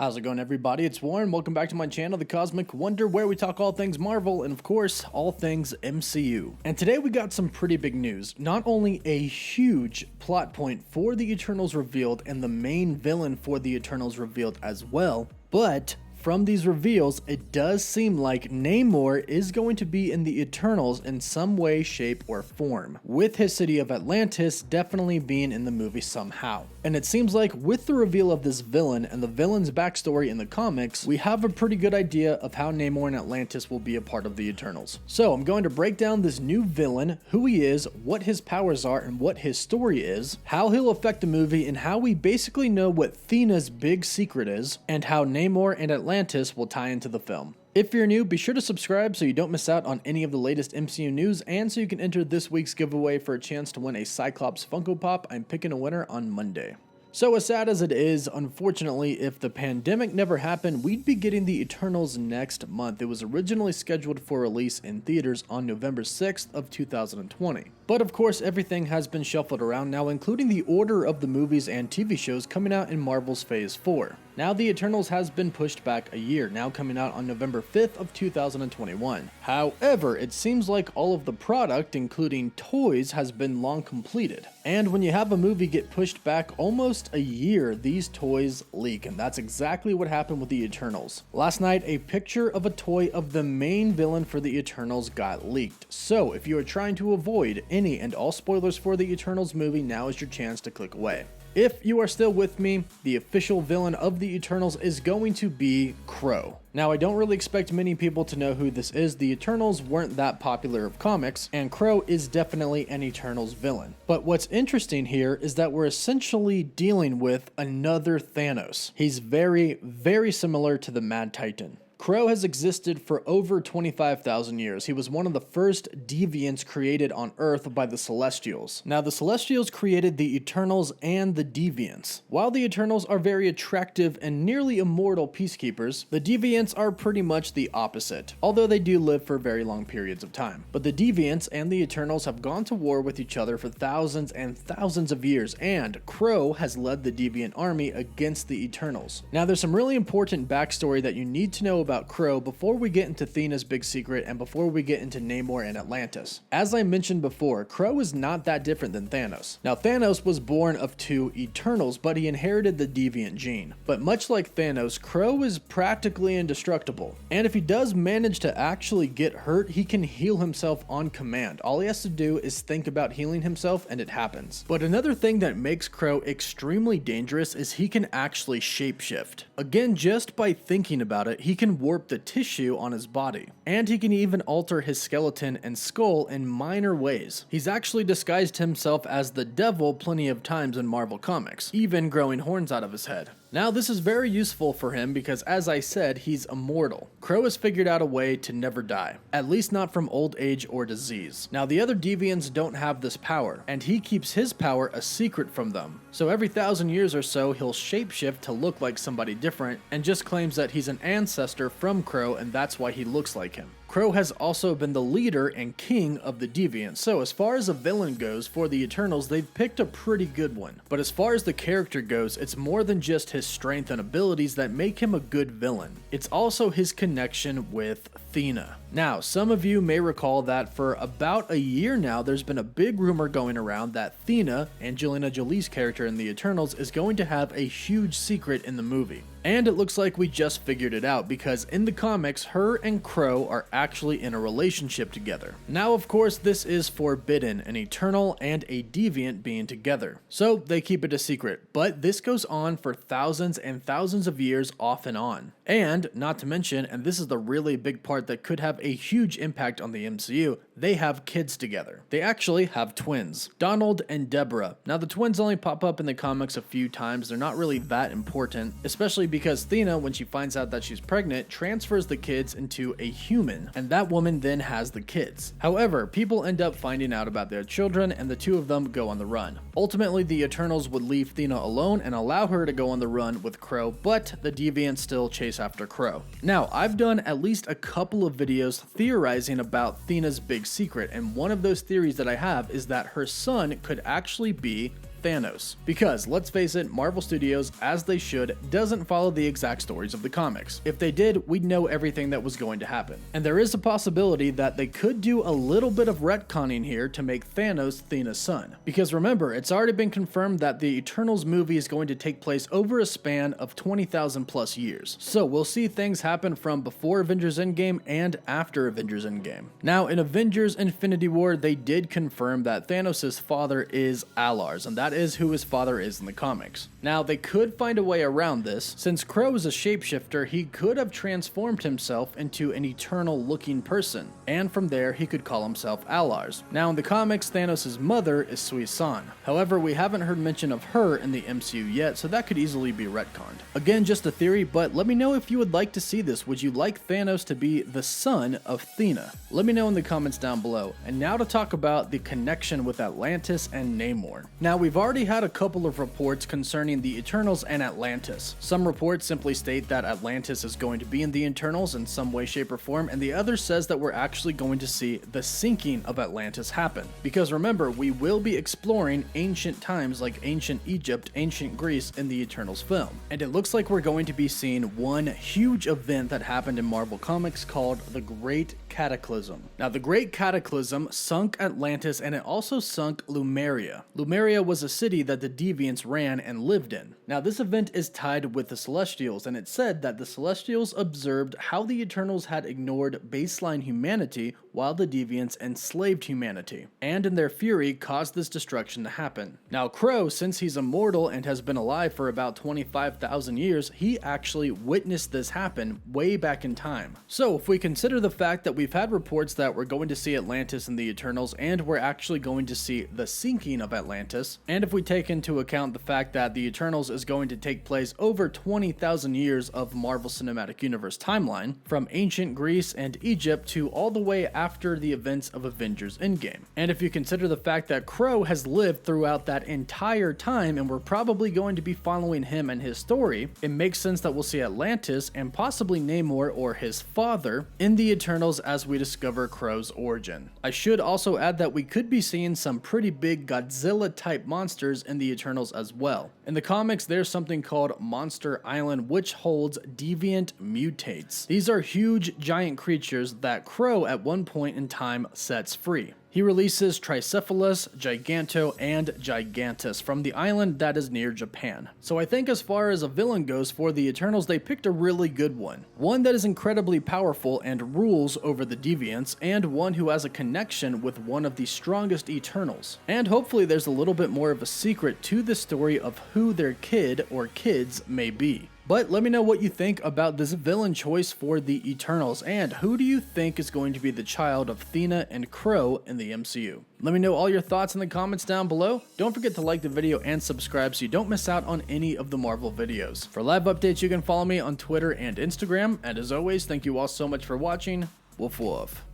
How's it going, everybody? It's Warren. Welcome back to my channel, The Cosmic Wonder, where we talk all things Marvel and, of course, all things MCU. And today we got some pretty big news. Not only a huge plot point for the Eternals revealed and the main villain for the Eternals revealed as well, but from these reveals, it does seem like Namor is going to be in the Eternals in some way, shape, or form, with his city of Atlantis definitely being in the movie somehow. And it seems like with the reveal of this villain and the villain's backstory in the comics, we have a pretty good idea of how Namor and Atlantis will be a part of the Eternals. So I'm going to break down this new villain, who he is, what his powers are, and what his story is, how he'll affect the movie, and how we basically know what Thena's big secret is, and how Namor and Atlantis will tie into the film. If you're new, be sure to subscribe so you don't miss out on any of the latest MCU news, and so you can enter this week's giveaway for a chance to win a Cyclops Funko Pop. I'm picking a winner on Monday. So as sad as it is, unfortunately, if the pandemic never happened, we'd be getting the Eternals next month. It was originally scheduled for release in theaters on November 6th of 2020. But of course, everything has been shuffled around now, including the order of the movies and TV shows coming out in Marvel's Phase 4. Now the Eternals has been pushed back a year, now coming out on November 5th of 2021. However, it seems like all of the product, including toys, has been long completed. And when you have a movie get pushed back almost a year, these toys leak, and that's exactly what happened with the Eternals. Last night, a picture of a toy of the main villain for the Eternals got leaked. So if you are trying to avoid any and all spoilers for the Eternals movie, now is your chance to click away. If you are still with me, the official villain of the Eternals is going to be Crow. Now, I don't really expect many people to know who this is. The Eternals weren't that popular of comics, and Crow is definitely an Eternals villain. But what's interesting here is that we're essentially dealing with another Thanos. He's very, very similar to the Mad Titan. Crow has existed for over 25,000 years. He was one of the first deviants created on Earth by the Celestials. Now, the Celestials created the Eternals and the Deviants. While the Eternals are very attractive and nearly immortal peacekeepers, the Deviants are pretty much the opposite, although they do live for very long periods of time. But the Deviants and the Eternals have gone to war with each other for thousands and thousands of years, and Crow has led the Deviant army against the Eternals. Now, there's some really important backstory that you need to know about Crow before we get into Thena's big secret and before we get into Namor and Atlantis. As I mentioned before, Crow is not that different than Thanos. Now, Thanos was born of two Eternals, but he inherited the deviant gene. But much like Thanos, Crow is practically indestructible. And if he does manage to actually get hurt, he can heal himself on command. All he has to do is think about healing himself and it happens. But another thing that makes Crow extremely dangerous is he can actually shapeshift. Again, just by thinking about it, he can warp the tissue on his body. And he can even alter his skeleton and skull in minor ways. He's actually disguised himself as the devil plenty of times in Marvel Comics, even growing horns out of his head. Now, this is very useful for him because, as I said, he's immortal. Crow has figured out a way to never die, at least not from old age or disease. Now, the other Deviants don't have this power, and he keeps his power a secret from them. So every 1,000 years or so, he'll shapeshift to look like somebody different and just claims that he's an ancestor from Crow, and that's why he looks like him. Crow has also been the leader and king of the Deviants, so as far as a villain goes for the Eternals, they've picked a pretty good one. But as far as the character goes, it's more than just his strength and abilities that make him a good villain. It's also his connection with Thena. Now, some of you may recall that for about a year now, there's been a big rumor going around that Thena, Angelina Jolie's character in the Eternals, is going to have a huge secret in the movie. And it looks like we just figured it out, because in the comics, her and Crow are actually in a relationship together. Now, of course, this is forbidden, an Eternal and a Deviant being together. So they keep it a secret, but this goes on for thousands and thousands of years off and on. And, not to mention, and this is the really big part that could have a huge impact on the MCU, they have kids together. They actually have twins, Donald and Deborah. Now, the twins only pop up in the comics a few times. They're not really that important, especially because Thena, when she finds out that she's pregnant, transfers the kids into a human, and that woman then has the kids. However, people end up finding out about their children, and the two of them go on the run. Ultimately, the Eternals would leave Thena alone and allow her to go on the run with Crow, but the Deviants still chase after Crow. Now, I've done at least a couple of videos theorizing about Thena's big secret, and one of those theories that I have is that her son could actually be Thanos. Because, let's face it, Marvel Studios, as they should, doesn't follow the exact stories of the comics. If they did, we'd know everything that was going to happen. And there is a possibility that they could do a little bit of retconning here to make Thanos Thena's son. Because remember, it's already been confirmed that the Eternals movie is going to take place over a span of 20,000 plus years. So we'll see things happen from before Avengers Endgame and after Avengers Endgame. Now, in Avengers Infinity War, they did confirm that Thanos' father is Alars, and that is who his father is in the comics. Now, they could find a way around this. Since Crow is a shapeshifter, he could have transformed himself into an eternal-looking person, and from there, he could call himself Alars. Now, in the comics, Thanos' mother is Sui-San. However, we haven't heard mention of her in the MCU yet, so that could easily be retconned. Again, just a theory, but let me know if you would like to see this. Would you like Thanos to be the son of Thena? Let me know in the comments down below. And now to talk about the connection with Atlantis and Namor. Now, we've already had a couple of reports concerning the Eternals and Atlantis. Some reports simply state that Atlantis is going to be in the Eternals in some way, shape, or form, and the other says that we're actually going to see the sinking of Atlantis happen. Because remember, we will be exploring ancient times like ancient Egypt, ancient Greece in the Eternals film. And it looks like we're going to be seeing one huge event that happened in Marvel Comics called the Great Cataclysm. Now, the Great Cataclysm sunk Atlantis, and it also sunk Lemuria. Lemuria was a city that the Deviants ran and lived in. Now, this event is tied with the Celestials, and it said that the Celestials observed how the Eternals had ignored baseline humanity while the Deviants enslaved humanity, and in their fury caused this destruction to happen. Now, Crow, since he's immortal and has been alive for about 25,000 years, he actually witnessed this happen way back in time. So, if we consider the fact that we've had reports that we're going to see Atlantis in the Eternals, and we're actually going to see the sinking of Atlantis, and if we take into account the fact that the Eternals is going to take place over 20,000 years of Marvel Cinematic Universe timeline, from ancient Greece and Egypt to all the way after the events of Avengers Endgame. And if you consider the fact that Crow has lived throughout that entire time, and we're probably going to be following him and his story, it makes sense that we'll see Atlantis and possibly Namor or his father in the Eternals as we discover Crow's origin. I should also add that we could be seeing some pretty big Godzilla type monsters in the Eternals as well. In the comics, there's something called Monster Island, which holds deviant mutates. These are huge giant creatures that Crow at one point in time sets free. He releases Tricephalus, Giganto, and Gigantus from the island that is near Japan. So I think as far as a villain goes for the Eternals, they picked a really good one. One that is incredibly powerful and rules over the Deviants, and one who has a connection with one of the strongest Eternals. And hopefully there's a little bit more of a secret to the story of who their kid or kids may be. But let me know what you think about this villain choice for the Eternals, and who do you think is going to be the child of Thena and Crow in the MCU? Let me know all your thoughts in the comments down below. Don't forget to like the video and subscribe so you don't miss out on any of the Marvel videos. For live updates, you can follow me on Twitter and Instagram, and as always, thank you all so much for watching. Woof woof.